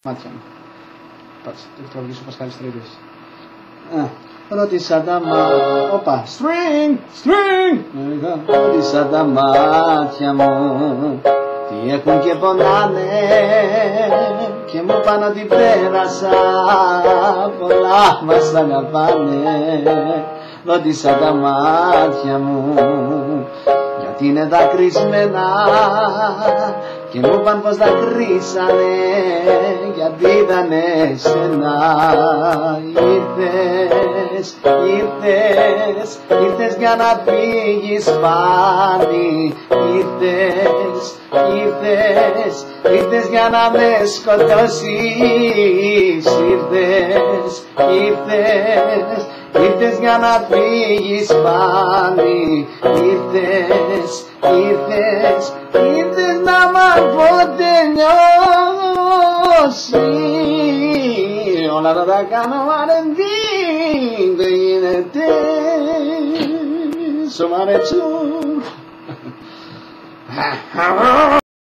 μάτια μου. Πάτσε, το έχω τραγουδήσει ο Πασχάλης Τρίδης. Ρώτησα τα μάτια. Όπα, string. Ρώτησα τα μάτια μου τι έχουν και πονάνε και μου πάνε ότι πέρασα πολλά μας αγαπάνε. Ρώτησα τα μάτια μου γιατί είναι δακρυσμένα και μου παν πως δακρύσανε γιατί ήτανε σένα. Ήρθες για να φύγεις πάλι. Ήρθες για να με σκοτώσεις. Ήρθες για να φύγεις πάλι. Ήρθες να μ' αποτελειώσει. Όλα θα τα κάνω R&B, δεν γίνεται. Σου μ' αρέσουν.